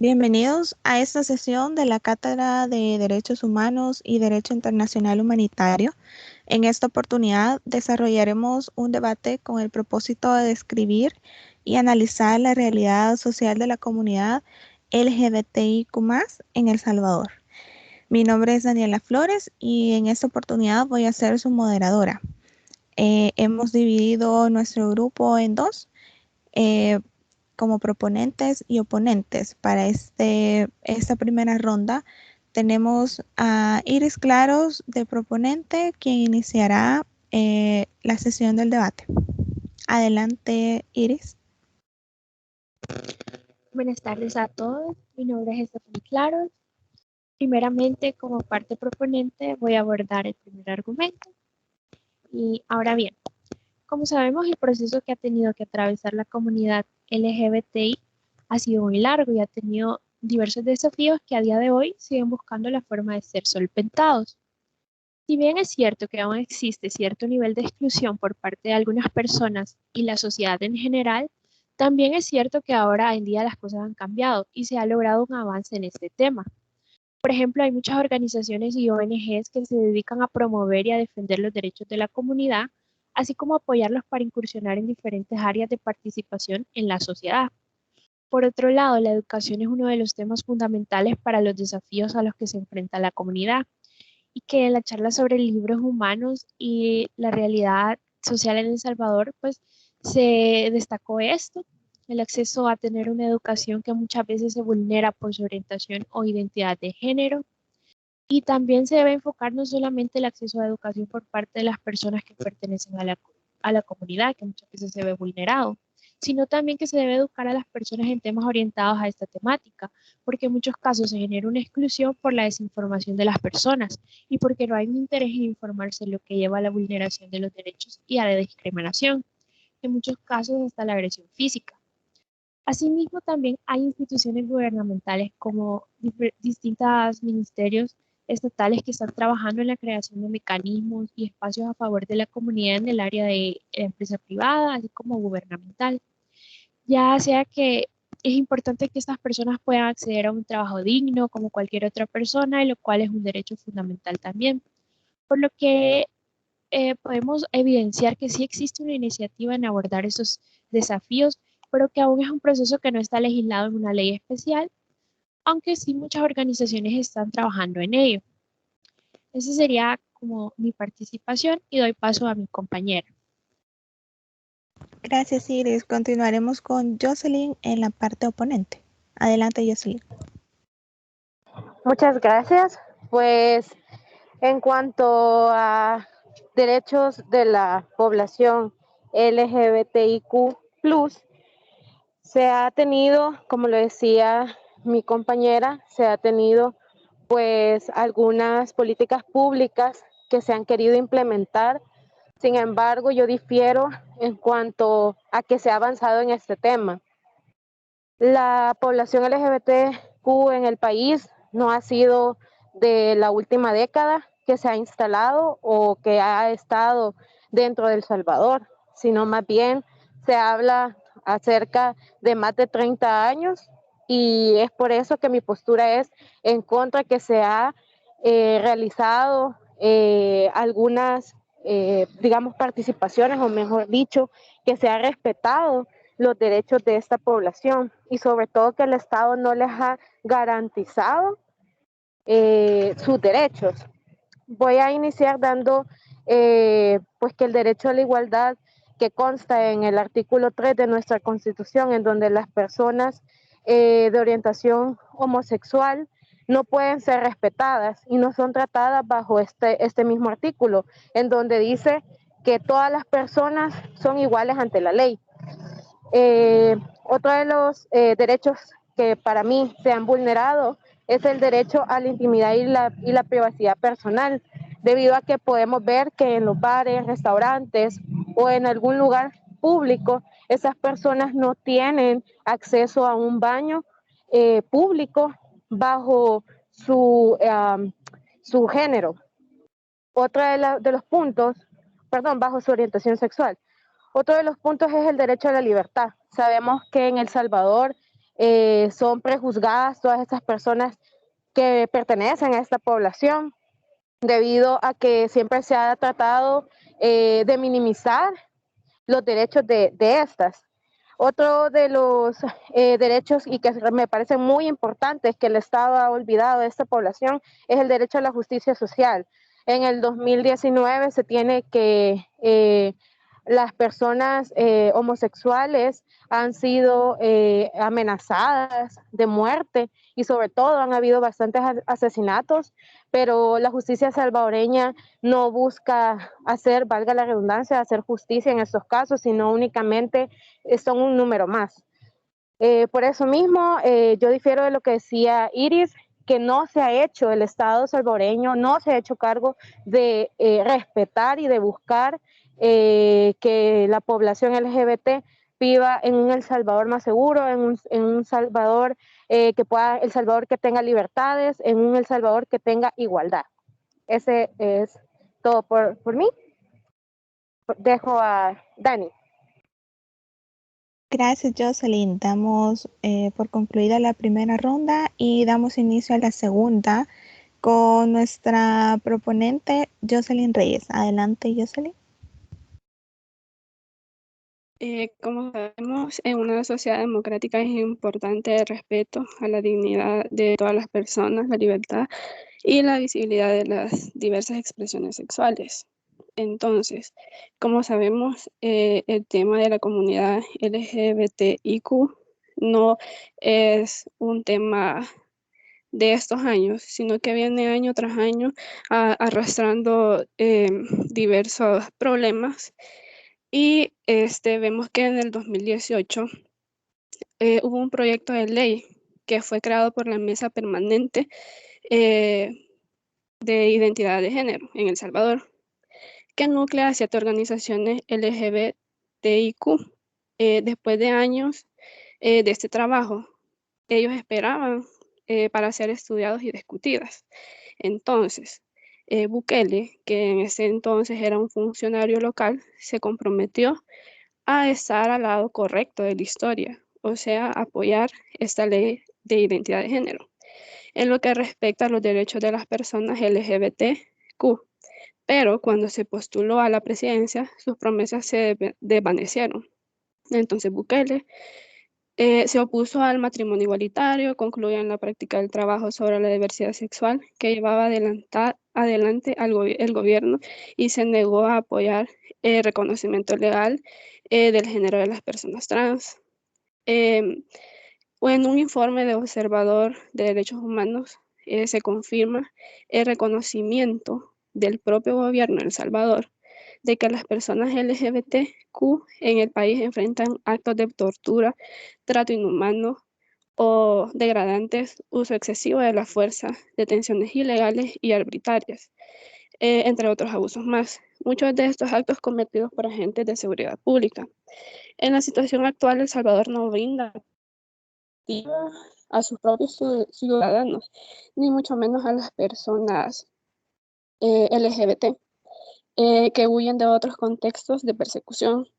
Bienvenidos a esta sesión de la Cátedra de Derechos Humanos y Derecho Internacional Humanitario. En esta oportunidad desarrollaremos un debate con el propósito de describir y analizar la realidad social de la comunidad LGBTIQ+ en El Salvador. Mi nombre es Daniela Flores y en esta oportunidad voy a ser su moderadora. Hemos dividido nuestro grupo en dos. Como proponentes y oponentes para esta primera ronda. Tenemos a Iris Claros de proponente, quien iniciará la sesión del debate. Adelante, Iris. Buenas tardes a todos. Mi nombre es Stephanie Claros. Primeramente, como parte proponente, voy a abordar el primer argumento. Y ahora bien, como sabemos, el proceso que ha tenido que atravesar la comunidad LGBTI ha sido muy largo y ha tenido diversos desafíos que a día de hoy siguen buscando la forma de ser solventados. Si bien es cierto que aún existe cierto nivel de exclusión por parte de algunas personas y la sociedad en general, también es cierto que ahora en día las cosas han cambiado y se ha logrado un avance en este tema. Por ejemplo, hay muchas organizaciones y ONGs que se dedican a promover y a defender los derechos de la comunidad, así como apoyarlos para incursionar en diferentes áreas de participación en la sociedad. Por otro lado, la educación es uno de los temas fundamentales para los desafíos a los que se enfrenta la comunidad y que en la charla sobre libros humanos y la realidad social en El Salvador, pues se destacó esto, el acceso a tener una educación que muchas veces se vulnera por su orientación o identidad de género. Y también se debe enfocar no solamente el acceso a educación por parte de las personas que pertenecen a la comunidad, que muchas veces se ve vulnerado, sino también que se debe educar a las personas en temas orientados a esta temática, porque en muchos casos se genera una exclusión por la desinformación de las personas y porque no hay un interés en informarse, lo que lleva a la vulneración de los derechos y a la discriminación, en muchos casos hasta la agresión física. Asimismo, también hay instituciones gubernamentales como distintos ministerios estatales que están trabajando en la creación de mecanismos y espacios a favor de la comunidad en el área de empresa privada, así como gubernamental. Ya sea que es importante que estas personas puedan acceder a un trabajo digno como cualquier otra persona, y lo cual es un derecho fundamental también. Por lo que podemos evidenciar que sí existe una iniciativa en abordar esos desafíos, pero que aún es un proceso que no está legislado en una ley especial, aunque sí muchas organizaciones están trabajando en ello. Esa sería como mi participación y doy paso a mi compañera. Gracias, Iris. Continuaremos con Jocelyn en la parte oponente. Adelante, Jocelyn. Muchas gracias. Pues en cuanto a derechos de la población LGBTIQ+, se ha tenido, como lo decía mi compañera, se ha tenido pues algunas políticas públicas que se han querido implementar. Sin embargo, yo difiero en cuanto a que se ha avanzado en este tema. La población LGBTQ en el país no ha sido de la última década que se ha instalado o que ha estado dentro de El Salvador, sino más bien se habla acerca de más de 30 años y es por eso que mi postura es en contra que se ha realizado algunas, digamos, participaciones, o mejor dicho, que se ha respetado los derechos de esta población y sobre todo que el Estado no les ha garantizado sus derechos. Voy a iniciar dando pues que el derecho a la igualdad que consta en el artículo 3 de nuestra Constitución, en donde las personas de orientación homosexual no pueden ser respetadas y no son tratadas bajo este mismo artículo, en donde dice que todas las personas son iguales ante la ley. Otro de los derechos que para mí se han vulnerado es el derecho a la intimidad y la privacidad personal, debido a que podemos ver que en los bares, restaurantes o en algún lugar público, esas personas no tienen acceso a un baño público bajo su género. Otro de los puntos, perdón, bajo su orientación sexual. Otro de los puntos es el derecho a la libertad. Sabemos que en El Salvador son prejuzgadas todas estas personas que pertenecen a esta población, debido a que siempre se ha tratado de minimizar los derechos de estas. Otro de los derechos y que me parece muy importante que el Estado ha olvidado de esta población es el derecho a la justicia social. En el 2019 se tiene que las personas homosexuales han sido amenazadas de muerte y sobre todo han habido bastantes asesinatos, pero la justicia salvadoreña no busca hacer, valga la redundancia, hacer justicia en estos casos, sino únicamente son un número más. Por eso mismo, yo difiero de lo que decía Iris, que no se ha hecho, el Estado salvadoreño no se ha hecho cargo de respetar y de buscar que la población LGBT viva en un El Salvador más seguro, en un Salvador que pueda, El Salvador que tenga libertades, en un El Salvador que tenga igualdad. Ese es todo por mí. Dejo a Dani. Gracias, Jocelyn. Damos por concluida la primera ronda y damos inicio a la segunda con nuestra proponente, Jocelyn Reyes. Adelante, Jocelyn. Como sabemos, en una sociedad democrática es importante el respeto a la dignidad de todas las personas, la libertad y la visibilidad de las diversas expresiones sexuales. Entonces, como sabemos, el tema de la comunidad LGBTIQ no es un tema de estos años, sino que viene año tras año arrastrando diversos problemas. Y vemos que en el 2018 hubo un proyecto de ley que fue creado por la Mesa Permanente de Identidad de Género en El Salvador, que nuclea a 7 organizaciones LGBTIQ. Después de años de este trabajo, ellos esperaban para ser estudiados y discutidas. Entonces, Bukele, que en ese entonces era un funcionario local, se comprometió a estar al lado correcto de la historia, o sea, apoyar esta ley de identidad de género, en lo que respecta a los derechos de las personas LGBTQ. Pero cuando se postuló a la presidencia, sus promesas se desvanecieron. Entonces Bukele se opuso al matrimonio igualitario, concluyó en la práctica del trabajo sobre la diversidad sexual que llevaba adelante el gobierno y se negó a apoyar el reconocimiento legal del género de las personas trans. En un informe de Observador de Derechos Humanos se confirma el reconocimiento del propio gobierno de El Salvador de que las personas LGBTQ en el país enfrentan actos de tortura, trato inhumano o degradantes, uso excesivo de la fuerza, detenciones ilegales y arbitrarias, entre otros abusos más. Muchos de estos actos cometidos por agentes de seguridad pública. En la situación actual, El Salvador no brinda a sus propios ciudadanos, ni mucho menos a las personas LGBT. Que huyen de otros contextos de persecución.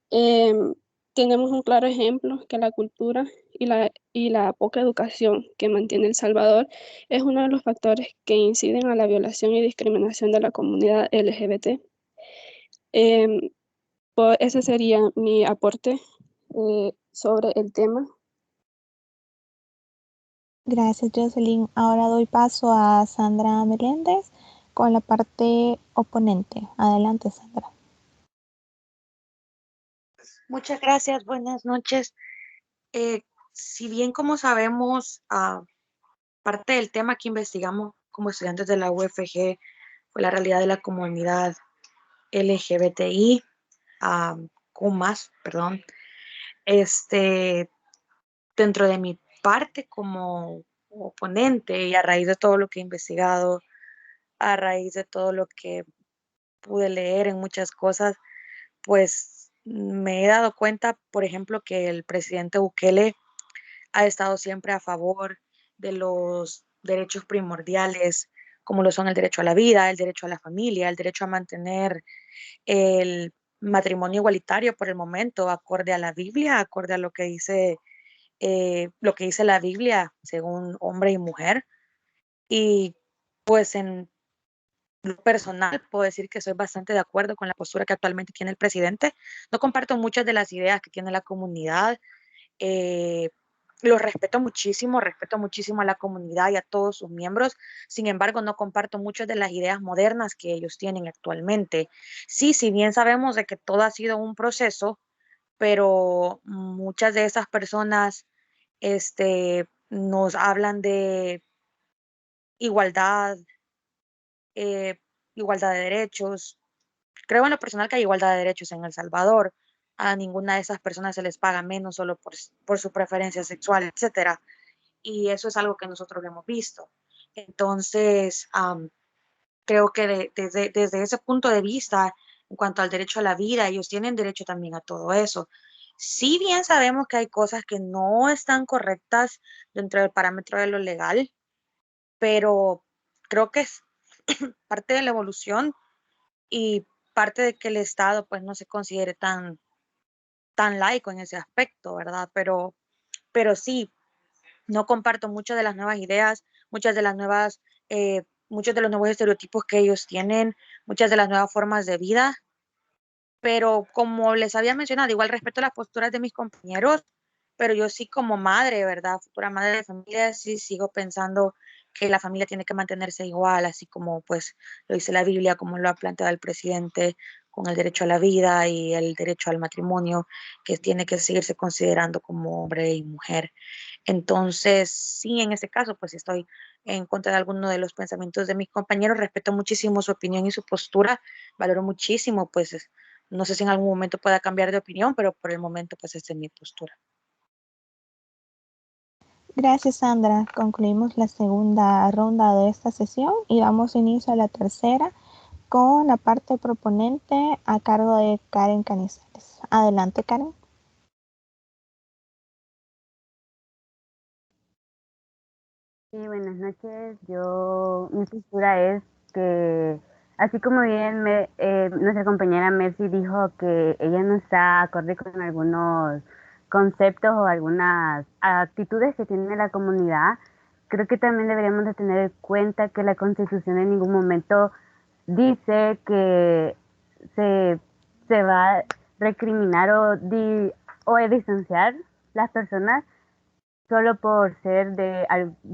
Tenemos un claro ejemplo que la cultura y la poca educación que mantiene El Salvador es uno de los factores que inciden a la violación y discriminación de la comunidad LGBT. Ese sería mi aporte sobre el tema. Gracias, Jocelyn. Ahora doy paso a Sandra Meléndez con la parte oponente. Adelante, Sandra. Muchas gracias, buenas noches. Si bien como sabemos, parte del tema que investigamos como estudiantes de la UFG fue la realidad de la comunidad LGBTI, Q+, perdón. Dentro de mi parte como oponente y a raíz de todo lo que he investigado, a raíz de todo lo que pude leer en muchas cosas, pues me he dado cuenta, por ejemplo, que el presidente Bukele ha estado siempre a favor de los derechos primordiales, como lo son el derecho a la vida, el derecho a la familia, el derecho a mantener el matrimonio igualitario por el momento, acorde a la Biblia, acorde a lo que dice lo que dice la Biblia según hombre y mujer. Y pues en lo personal puedo decir que soy bastante de acuerdo con la postura que actualmente tiene el presidente. No comparto muchas de las ideas que tiene la comunidad. Eh, los respeto muchísimo a la comunidad y a todos sus miembros. Sin embargo, no comparto muchas de las ideas modernas que ellos tienen actualmente. Sí, si bien sabemos de que todo ha sido un proceso, pero muchas de esas personas nos hablan de igualdad, eh, igualdad de derechos. Creo en lo personal que hay igualdad de derechos en El Salvador. A ninguna de esas personas se les paga menos solo por su preferencia sexual, etcétera. Y eso es algo que nosotros hemos visto. Entonces, creo que desde ese punto de vista, en cuanto al derecho a la vida, ellos tienen derecho también a todo eso. Si bien sabemos que hay cosas que no están correctas dentro del parámetro de lo legal, pero creo que es parte de la evolución y parte de que el Estado pues no se considere tan laico en ese aspecto, ¿verdad? Pero sí, no comparto muchas de las nuevas ideas, muchos de los nuevos estereotipos que ellos tienen, muchas de las nuevas formas de vida, pero como les había mencionado, igual respeto las posturas de mis compañeros, pero yo sí como madre, ¿verdad? Futura madre de familia, sí sigo pensando que la familia tiene que mantenerse igual, así como pues lo dice la Biblia, como lo ha planteado el presidente, con el derecho a la vida y el derecho al matrimonio, que tiene que seguirse considerando como hombre y mujer. Entonces, sí, en ese caso, pues estoy en contra de alguno de los pensamientos de mis compañeros, respeto muchísimo su opinión y su postura, valoro muchísimo, pues no sé si en algún momento pueda cambiar de opinión, pero por el momento, pues esta es mi postura. Gracias, Sandra. Concluimos la segunda ronda de esta sesión y damos inicio a la tercera con la parte proponente a cargo de Karen Canizales. Adelante, Karen. Sí, buenas noches. Mi postura es que, así como bien nuestra compañera Mercy dijo que ella no está acorde con algunos conceptos o algunas actitudes que tiene la comunidad, creo que también deberíamos de tener en cuenta que la Constitución en ningún momento dice que se, se va a recriminar o distanciar las personas solo por ser de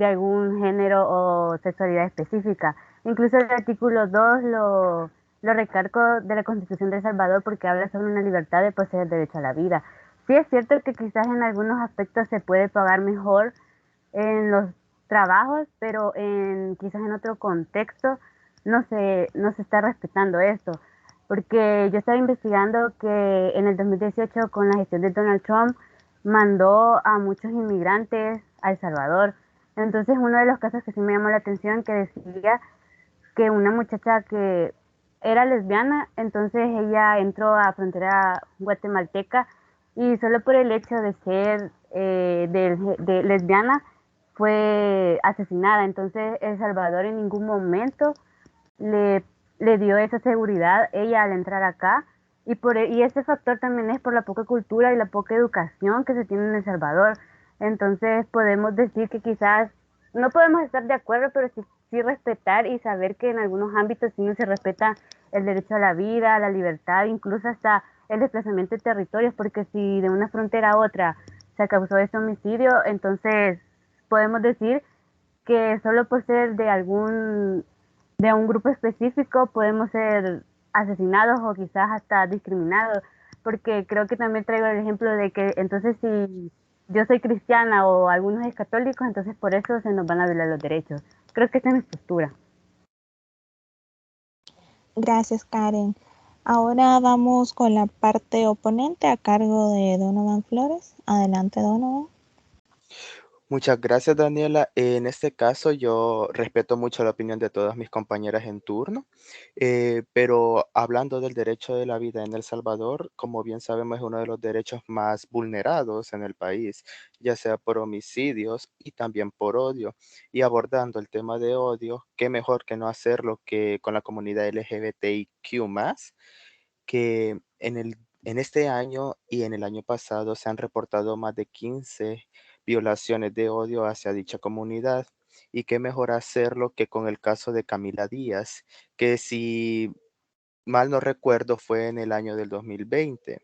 algún género o sexualidad específica. Incluso el artículo 2 lo recargo de la Constitución de El Salvador porque habla sobre una libertad de poseer derecho a la vida. Sí es cierto que quizás en algunos aspectos se puede pagar mejor en los trabajos, pero quizás en otro contexto no se está respetando esto. Porque yo estaba investigando que en el 2018 con la gestión de Donald Trump mandó a muchos inmigrantes a El Salvador. Entonces uno de los casos que sí me llamó la atención que decía que una muchacha que era lesbiana, entonces ella entró a frontera guatemalteca y solo por el hecho de ser de lesbiana fue asesinada. Entonces El Salvador en ningún momento le, le dio esa seguridad ella al entrar acá y ese factor también es por la poca cultura y la poca educación que se tiene en El Salvador. Entonces podemos decir que quizás no podemos estar de acuerdo, pero sí respetar y saber que en algunos ámbitos sí no se respeta el derecho a la vida, a la libertad, incluso hasta el desplazamiento de territorios, porque si de una frontera a otra se causó ese homicidio, entonces podemos decir que solo por ser de un grupo específico podemos ser asesinados o quizás hasta discriminados, porque creo que también traigo el ejemplo de que entonces si yo soy cristiana o algunos es católicos, entonces por eso se nos van a violar los derechos. Creo que esa es mi postura. Gracias, Karen. Ahora vamos con la parte oponente a cargo de Donovan Flores. Adelante, Donovan. Muchas gracias, Daniela. En este caso, yo respeto mucho la opinión de todas mis compañeras en turno, pero hablando del derecho de la vida en El Salvador, como bien sabemos, es uno de los derechos más vulnerados en el país, ya sea por homicidios y también por odio. Y abordando el tema de odio, qué mejor que no hacerlo que con la comunidad LGBTIQ+, que en este año y en el año pasado se han reportado más de 15 violaciones de odio hacia dicha comunidad. Y qué mejor hacerlo que con el caso de Camila Díaz, que si mal no recuerdo fue en el año del 2020.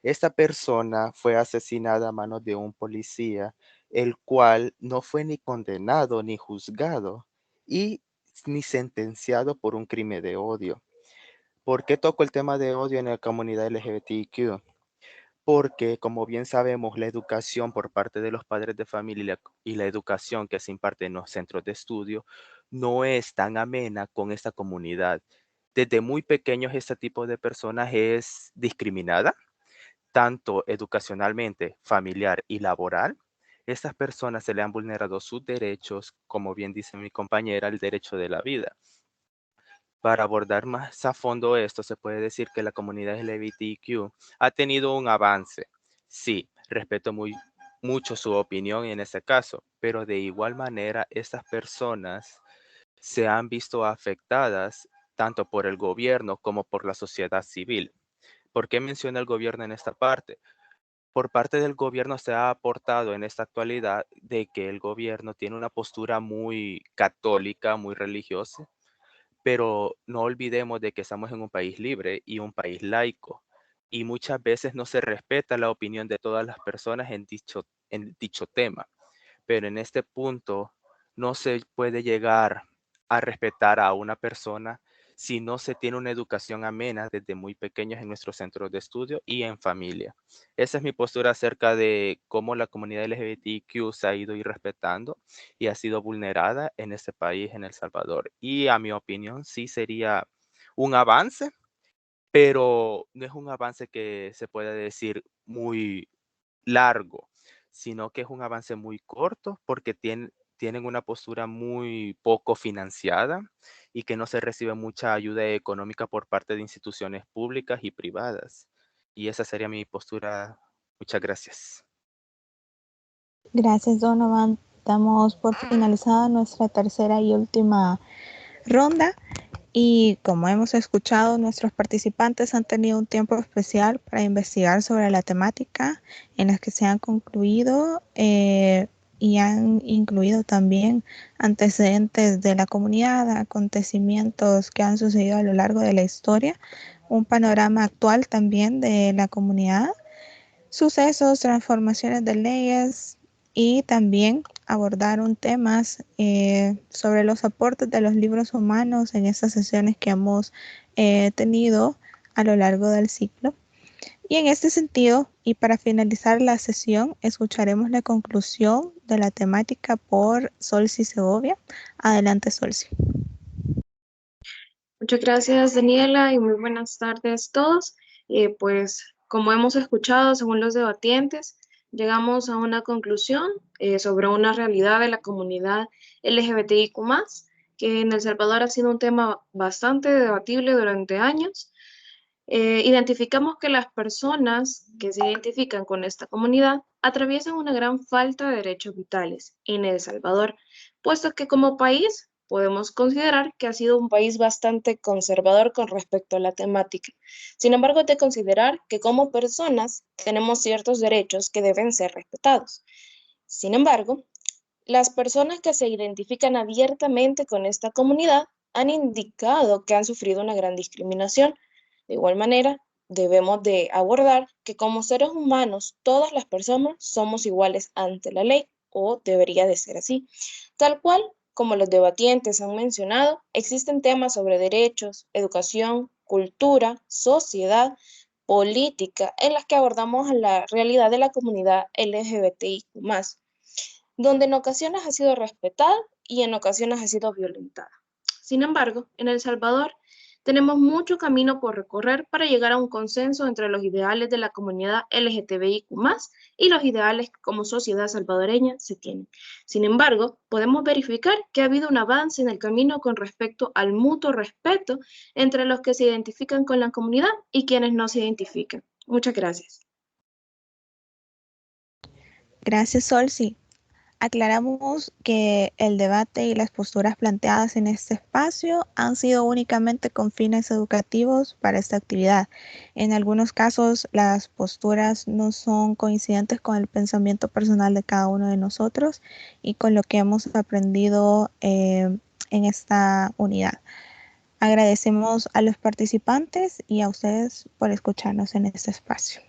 Esta persona fue asesinada a manos de un policía, el cual no fue ni condenado ni juzgado y ni sentenciado por un crimen de odio. ¿Por qué toco el tema de odio en la comunidad LGBTQ? Porque, como bien sabemos, la educación por parte de los padres de familia y la educación que se imparte en los centros de estudio no es tan amena con esta comunidad. Desde muy pequeños este tipo de personas es discriminada, tanto educacionalmente, familiar y laboral. Estas personas se le han vulnerado sus derechos, como bien dice mi compañera, el derecho de la vida. Para abordar más a fondo esto, se puede decir que la comunidad LGBTQ ha tenido un avance. Sí, respeto mucho su opinión en este caso, pero de igual manera estas personas se han visto afectadas tanto por el gobierno como por la sociedad civil. ¿Por qué menciona el gobierno en esta parte? Por parte del gobierno se ha aportado en esta actualidad de que el gobierno tiene una postura muy católica, muy religiosa, pero no olvidemos de que estamos en un país libre y un país laico, y muchas veces no se respeta la opinión de todas las personas en dicho tema. Pero en este punto no se puede llegar a respetar a una persona si no se tiene una educación amena desde muy pequeños en nuestros centros de estudio y en familia. Esa es mi postura acerca de cómo la comunidad LGBTQ se ha ido irrespetando y ha sido vulnerada en este país, en El Salvador. Y a mi opinión sí sería un avance, pero no es un avance que se pueda decir muy largo, sino que es un avance muy corto porque tienen una postura muy poco financiada y que no se recibe mucha ayuda económica por parte de instituciones públicas y privadas. Y esa sería mi postura. Muchas gracias. Gracias, Donovan. Damos por finalizada nuestra tercera y última ronda. Y como hemos escuchado, nuestros participantes han tenido un tiempo especial para investigar sobre la temática en la que se han concluido y han incluido también antecedentes de la comunidad, acontecimientos que han sucedido a lo largo de la historia, un panorama actual también de la comunidad, sucesos, transformaciones de leyes y también abordaron temas sobre los aportes de los libros humanos en estas sesiones que hemos tenido a lo largo del ciclo. Y en este sentido, y para finalizar la sesión, escucharemos la conclusión de la temática por Solsi Segovia. Adelante, Solsi. Muchas gracias, Daniela, y muy buenas tardes a todos. Pues como hemos escuchado, según los debatientes, llegamos a una conclusión sobre una realidad de la comunidad LGBTIQ+, que en El Salvador ha sido un tema bastante debatible durante años. Identificamos que las personas que se identifican con esta comunidad atraviesan una gran falta de derechos vitales en El Salvador, puesto que como país podemos considerar que ha sido un país bastante conservador con respecto a la temática. Sin embargo, es de considerar que como personas tenemos ciertos derechos que deben ser respetados. Sin embargo, las personas que se identifican abiertamente con esta comunidad han indicado que han sufrido una gran discriminación. De igual manera, debemos de abordar que como seres humanos, todas las personas somos iguales ante la ley, o debería de ser así. Tal cual, como los debatientes han mencionado, existen temas sobre derechos, educación, cultura, sociedad, política, en las que abordamos la realidad de la comunidad LGBTIQ+, donde en ocasiones ha sido respetada y en ocasiones ha sido violentada. Sin embargo, en El Salvador tenemos mucho camino por recorrer para llegar a un consenso entre los ideales de la comunidad LGTBIQ+, y los ideales que como sociedad salvadoreña se tienen. Sin embargo, podemos verificar que ha habido un avance en el camino con respecto al mutuo respeto entre los que se identifican con la comunidad y quienes no se identifican. Muchas gracias. Gracias, Solsi. Aclaramos que el debate y las posturas planteadas en este espacio han sido únicamente con fines educativos para esta actividad. En algunos casos, las posturas no son coincidentes con el pensamiento personal de cada uno de nosotros y con lo que hemos aprendido en esta unidad. Agradecemos a los participantes y a ustedes por escucharnos en este espacio.